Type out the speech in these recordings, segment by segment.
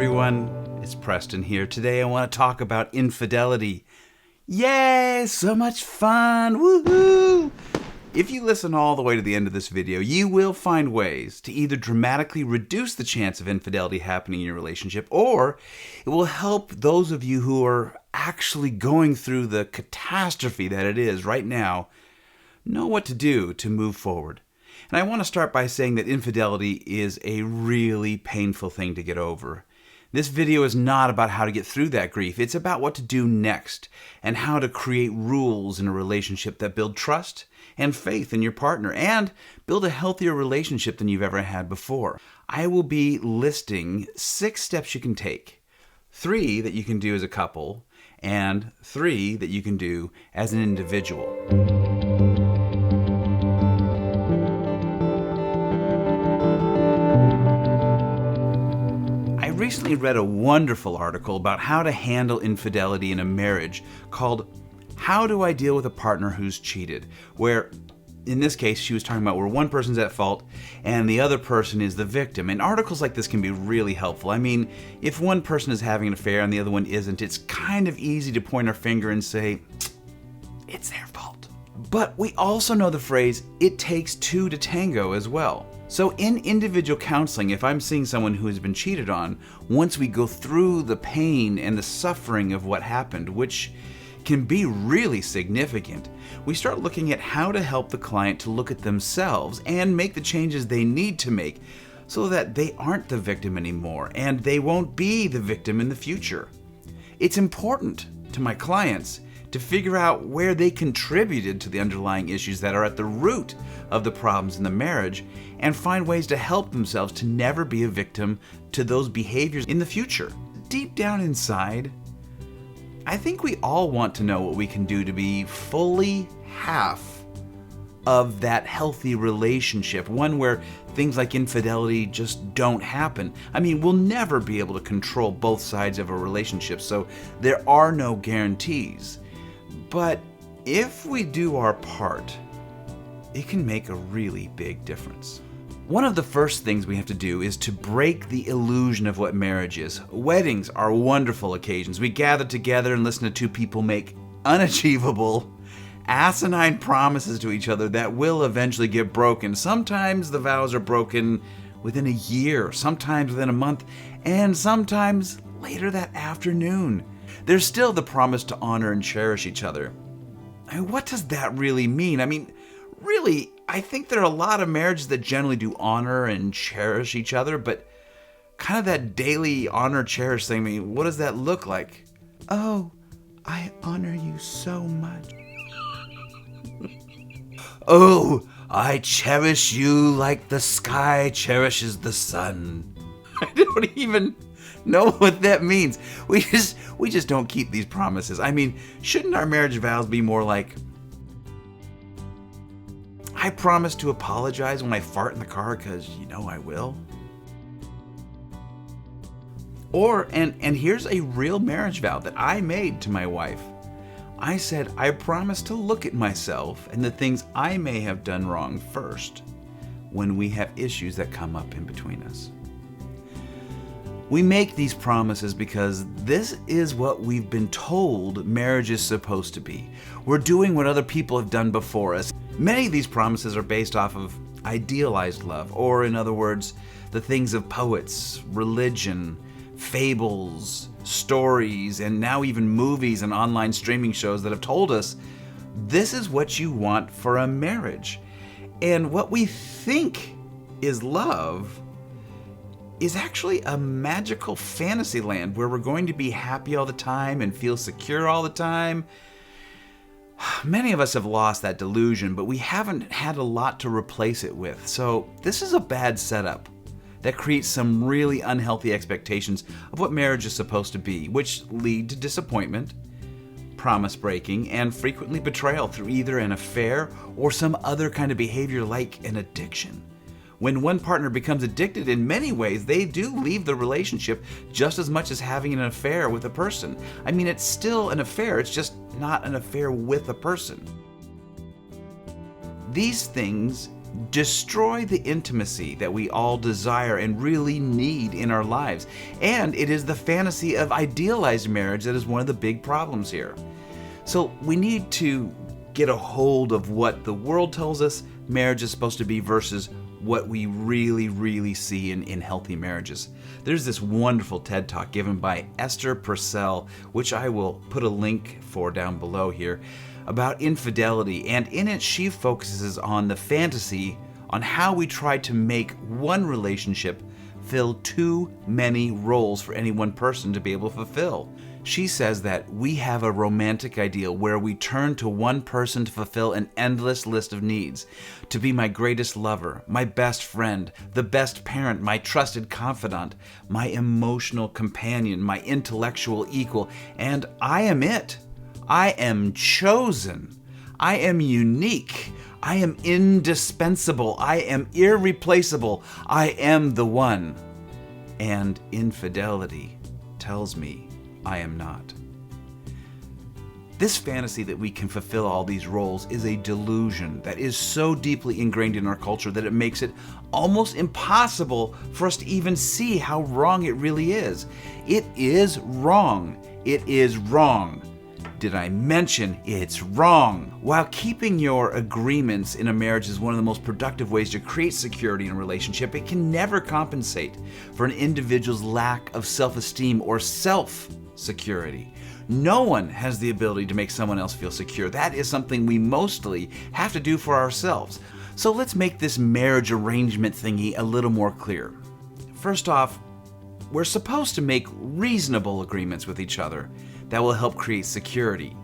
everyone, it's Preston here. Today I want to talk about infidelity. Yay, so much fun, woohoo! If you listen all the way to the end of this video, you will find ways to either dramatically reduce the chance of infidelity happening in your relationship, or it will help those of you who are actually going through the catastrophe that it is right now know what to do to move forward. And I want to start by saying that infidelity is a really painful thing to get over. This video is not about how to get through that grief. It's about what to do next and how to create rules in a relationship that build trust and faith in your partner and build a healthier relationship than you've ever had before. I will be listing 6 steps you can take, 3 that you can do as a couple, and 3 that you can do as an individual. I recently read a wonderful article about how to handle infidelity in a marriage called How Do I Deal with a Partner Who's Cheated? Where, in this case, she was talking about where one person's at fault and the other person is the victim. And articles like this can be really helpful. I mean, if one person is having an affair and the other one isn't, it's kind of easy to point our finger and say, it's their fault. But we also know the phrase, it takes 2 to tango as well. So in individual counseling, if I'm seeing someone who has been cheated on, once we go through the pain and the suffering of what happened, which can be really significant, we start looking at how to help the client to look at themselves and make the changes they need to make so that they aren't the victim anymore and they won't be the victim in the future. It's important to my clients to figure out where they contributed to the underlying issues that are at the root of the problems in the marriage and find ways to help themselves to never be a victim to those behaviors in the future. Deep down inside, I think we all want to know what we can do to be fully half of that healthy relationship, one where things like infidelity just don't happen. I mean, we'll never be able to control both sides of a relationship, so there are no guarantees. But if we do our part, it can make a really big difference. One of the first things we have to do is to break the illusion of what marriage is. Weddings are wonderful occasions. We gather together and listen to 2 people make unachievable, asinine promises to each other that will eventually get broken. Sometimes the vows are broken within a year, sometimes within a month, and sometimes later that afternoon. There's still the promise to honor and cherish each other. I mean, what does that really mean? I mean, really, I think there are a lot of marriages that generally do honor and cherish each other, but kind of that daily honor, cherish thing, I mean, what does that look like? Oh, I honor you so much. Oh, I cherish you like the sky cherishes the sun. I don't even know what that means. We just don't keep these promises. I mean, shouldn't our marriage vows be more like, I promise to apologize when I fart in the car because you know I will? Or, and here's a real marriage vow that I made to my wife. I said, I promise to look at myself and the things I may have done wrong first when we have issues that come up in between us. We make these promises because this is what we've been told marriage is supposed to be. We're doing what other people have done before us. Many of these promises are based off of idealized love, or in other words, the things of poets, religion, fables, stories, and now even movies and online streaming shows that have told us this is what you want for a marriage. And what we think is love is actually a magical fantasy land where we're going to be happy all the time and feel secure all the time. Many of us have lost that delusion, but we haven't had a lot to replace it with. So this is a bad setup that creates some really unhealthy expectations of what marriage is supposed to be, which lead to disappointment, promise breaking, and frequently betrayal through either an affair or some other kind of behavior like an addiction. When one partner becomes addicted, in many ways, they do leave the relationship just as much as having an affair with a person. I mean, it's still an affair, it's just not an affair with a person. These things destroy the intimacy that we all desire and really need in our lives. And it is the fantasy of idealized marriage that is one of the big problems here. So we need to get a hold of what the world tells us marriage is supposed to be versus what we really see in healthy marriages. There's this wonderful TED Talk given by Esther Perel, which I will put a link for down below here, about infidelity, and in it she focuses on the fantasy on how we try to make one relationship fill too many roles for any one person to be able to fulfill. She says that we have a romantic ideal where we turn to one person to fulfill an endless list of needs, to be my greatest lover, my best friend, the best parent, my trusted confidant, my emotional companion, my intellectual equal, and I am it. I am chosen. I am unique. I am indispensable. I am irreplaceable. I am the one. And infidelity tells me I am not. This fantasy that we can fulfill all these roles is a delusion that is so deeply ingrained in our culture that it makes it almost impossible for us to even see how wrong it really is. It is wrong. It is wrong. Did I mention it's wrong? While keeping your agreements in a marriage is one of the most productive ways to create security in a relationship, it can never compensate for an individual's lack of self-esteem or self-security. No one has the ability to make someone else feel secure. That is something we mostly have to do for ourselves. So let's make this marriage arrangement thingy a little more clear. First off, we're supposed to make reasonable agreements with each other that will help create security.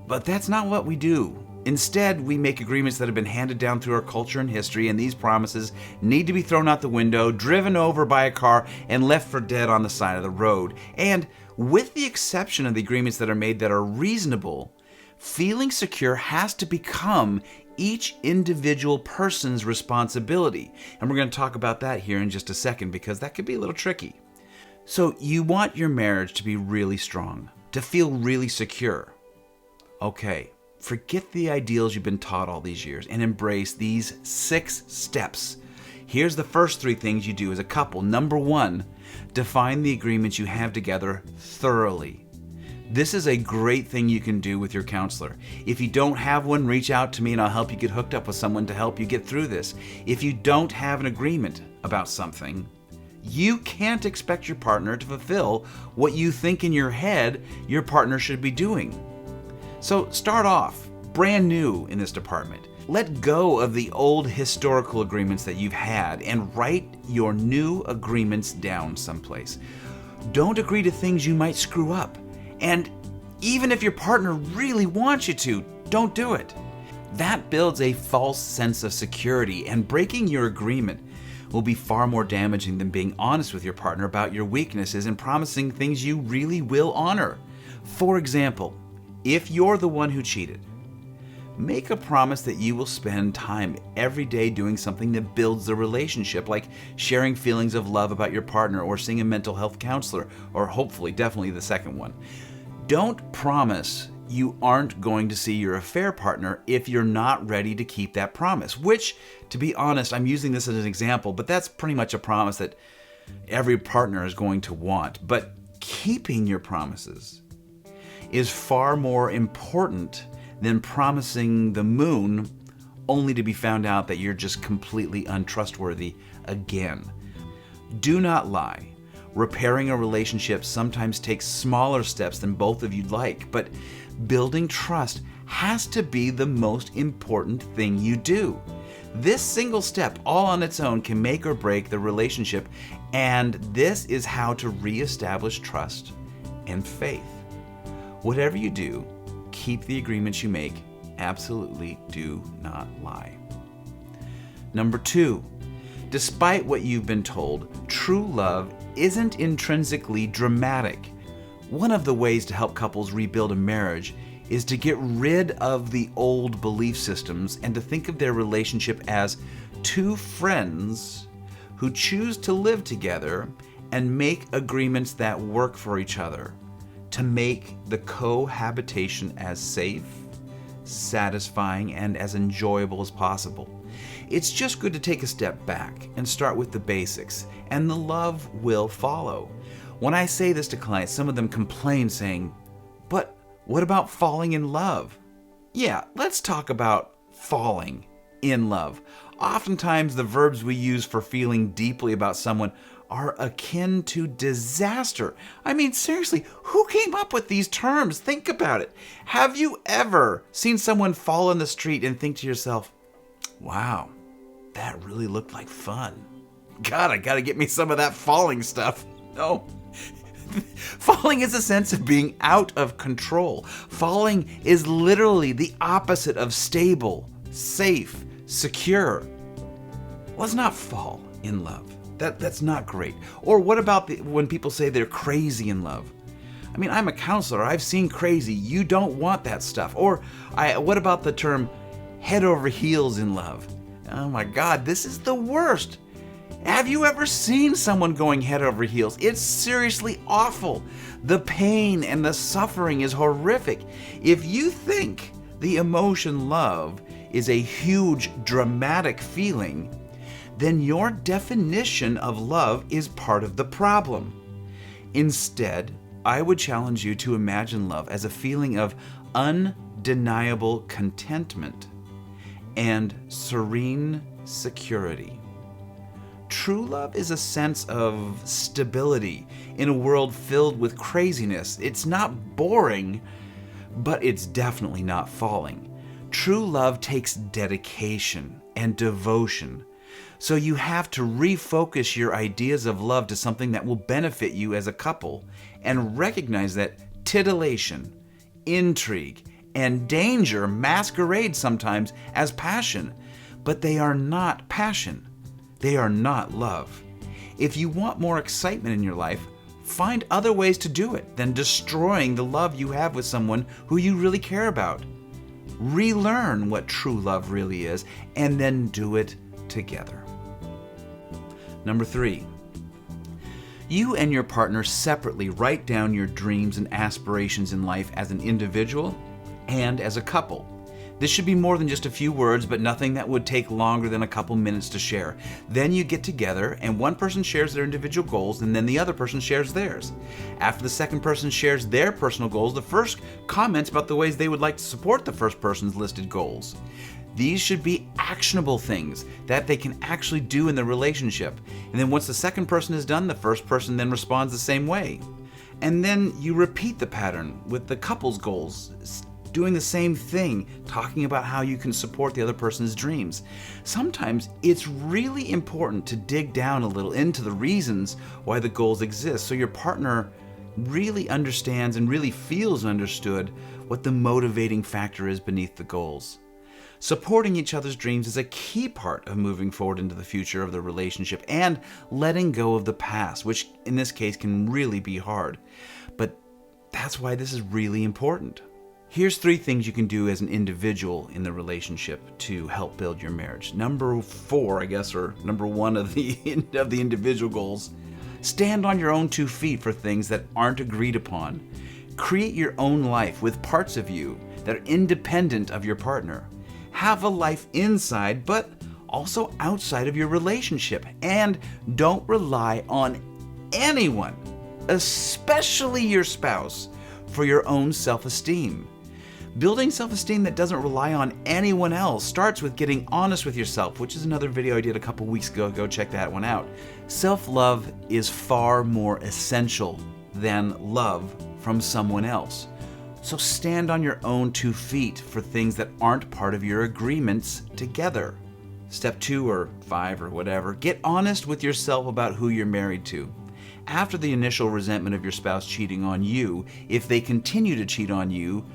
But that's not what we do. Instead, we make agreements that have been handed down through our culture and history, and these promises need to be thrown out the window, driven over by a car, and left for dead on the side of the road. And with the exception of the agreements that are made that are reasonable, feeling secure has to become each individual person's responsibility. And we're going to talk about that here in just a second, because that could be a little tricky. So you want your marriage to be really strong, to feel really secure. Okay, forget the ideals you've been taught all these years and embrace these 6 steps. Here's the first 3 things you do as a couple. Number 1, define the agreements you have together thoroughly. This is a great thing you can do with your counselor. If you don't have one, reach out to me and I'll help you get hooked up with someone to help you get through this. If you don't have an agreement about something, you can't expect your partner to fulfill what you think in your head your partner should be doing. So start off brand new in this department. Let go of the old historical agreements that you've had and write your new agreements down someplace. Don't agree to things you might screw up. And even if your partner really wants you to, don't do it. That builds a false sense of security, and breaking your agreement will be far more damaging than being honest with your partner about your weaknesses and promising things you really will honor. For example, if you're the one who cheated, make a promise that you will spend time every day doing something that builds the relationship, like sharing feelings of love about your partner or seeing a mental health counselor, or hopefully, definitely the second one. Don't promise you aren't going to see your affair partner if you're not ready to keep that promise, which, to be honest, I'm using this as an example, but that's pretty much a promise that every partner is going to want. But keeping your promises is far more important than promising the moon only to be found out that you're just completely untrustworthy again. Do not lie. Repairing a relationship sometimes takes smaller steps than both of you'd like, but building trust has to be the most important thing you do. This single step, all on its own, can make or break the relationship, and this is how to reestablish trust and faith. Whatever you do, keep the agreements you make. Absolutely do not lie. Number 2, despite what you've been told, true love isn't intrinsically dramatic. One of the ways to help couples rebuild a marriage is to get rid of the old belief systems and to think of their relationship as 2 friends who choose to live together and make agreements that work for each other, to make the cohabitation as safe, satisfying, and as enjoyable as possible. It's just good to take a step back and start with the basics, and the love will follow. When I say this to clients, some of them complain saying, "But what about falling in love?" Yeah, let's talk about falling in love. Oftentimes, the verbs we use for feeling deeply about someone are akin to disaster. I mean, seriously, who came up with these terms? Think about it. Have you ever seen someone fall in the street and think to yourself, "Wow, that really looked like fun. God, I gotta get me some of that falling stuff"? No. Falling is a sense of being out of control. Falling is literally the opposite of stable, safe, secure. Let's not fall in love. That's not great. Or what about when people say they're crazy in love? I mean, I'm a counselor. I've seen crazy. You don't want that stuff. Or what about the term head over heels in love? Oh my God, this is the worst. Have you ever seen someone going head over heels? It's seriously awful. The pain and the suffering is horrific. If you think the emotion love is a huge, dramatic feeling, then your definition of love is part of the problem. Instead, I would challenge you to imagine love as a feeling of undeniable contentment and serene security. True love is a sense of stability in a world filled with craziness. It's not boring, but it's definitely not falling. True love takes dedication and devotion. So you have to refocus your ideas of love to something that will benefit you as a couple and recognize that titillation, intrigue, and danger masquerade sometimes as passion, but they are not passion. They are not love. If you want more excitement in your life, find other ways to do it than destroying the love you have with someone who you really care about. Relearn what true love really is, and then do it together. Number 3, you and your partner separately write down your dreams and aspirations in life as an individual and as a couple. This should be more than just a few words, but nothing that would take longer than a couple minutes to share. Then you get together and one person shares their individual goals and then the other person shares theirs. After the second person shares their personal goals, the first comments about the ways they would like to support the first person's listed goals. These should be actionable things that they can actually do in the relationship. And then once the second person is done, the first person then responds the same way. And then you repeat the pattern with the couple's goals, doing the same thing, talking about how you can support the other person's dreams. Sometimes it's really important to dig down a little into the reasons why the goals exist, so your partner really understands and really feels understood what the motivating factor is beneath the goals. Supporting each other's dreams is a key part of moving forward into the future of the relationship and letting go of the past, which in this case can really be hard. But that's why this is really important. Here's 3 things you can do as an individual in the relationship to help build your marriage. Number 4, I guess, or number 1 of the individual goals. Stand on your own 2 feet for things that aren't agreed upon. Create your own life with parts of you that are independent of your partner. Have a life inside, but also outside of your relationship. And don't rely on anyone, especially your spouse, for your own self-esteem. Building self-esteem that doesn't rely on anyone else starts with getting honest with yourself, which is another video I did a couple weeks ago. Go check that one out. Self-love is far more essential than love from someone else. So stand on your own 2 feet for things that aren't part of your agreements together. Step 2 or 5 or whatever, get honest with yourself about who you're married to. After the initial resentment of your spouse cheating on you, if they continue to cheat on you,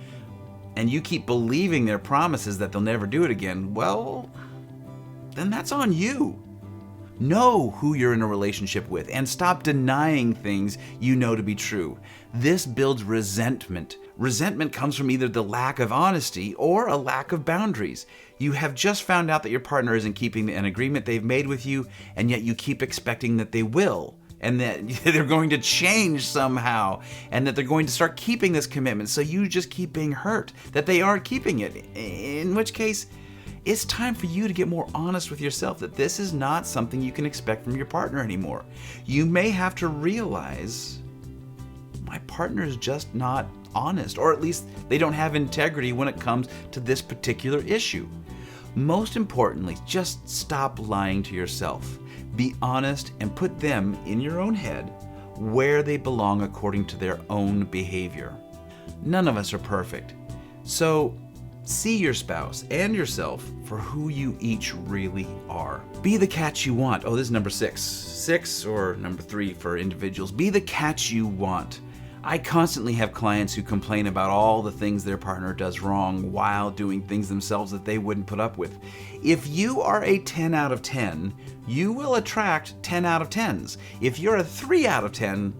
and you keep believing their promises that they'll never do it again, well, then that's on you. Know who you're in a relationship with and stop denying things you know to be true. This builds resentment. Resentment comes from either the lack of honesty or a lack of boundaries. You have just found out that your partner isn't keeping an agreement they've made with you, and yet you keep expecting that they will, and that they're going to change somehow, and that they're going to start keeping this commitment, so you just keep being hurt that they aren't keeping it. In which case, It's time for you to get more honest with yourself that this is not something you can expect from your partner anymore. You may have to realize, my partner is just not honest, or at least they don't have integrity when it comes to this particular issue. Most importantly, just stop lying to yourself. Be honest and put them in your own head where they belong according to their own behavior. None of us are perfect, so see your spouse and yourself for who you each really are. Be the catch you want. Oh, this is number 6. 6 or number 3 for individuals. Be the catch you want. I constantly have clients who complain about all the things their partner does wrong while doing things themselves that they wouldn't put up with. If you are a 10 out of 10, you will attract 10 out of 10s. If you're a 3 out of 10,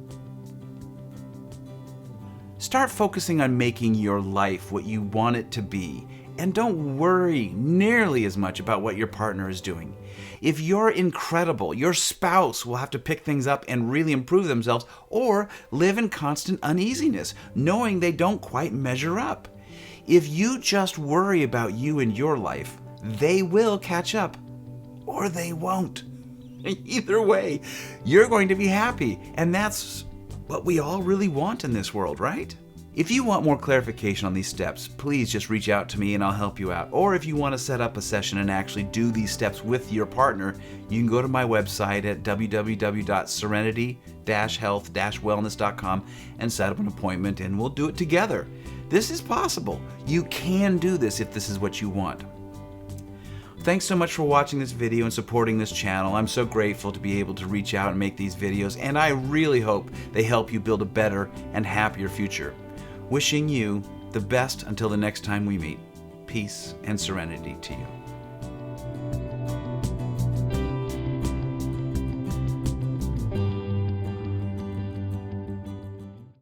start focusing on making your life what you want it to be, and don't worry nearly as much about what your partner is doing. If you're incredible, your spouse will have to pick things up and really improve themselves, or live in constant uneasiness, knowing they don't quite measure up. If you just worry about you and your life, they will catch up, or they won't. Either way, you're going to be happy, and that's what we all really want in this world, right? If you want more clarification on these steps, please just reach out to me and I'll help you out. Or if you want to set up a session and actually do these steps with your partner, you can go to my website at www.serenity-health-wellness.com and set up an appointment, and we'll do it together. This is possible. You can do this if this is what you want. Thanks so much for watching this video and supporting this channel. I'm so grateful to be able to reach out and make these videos, and I really hope they help you build a better and happier future. Wishing you the best until the next time we meet. Peace and serenity to you.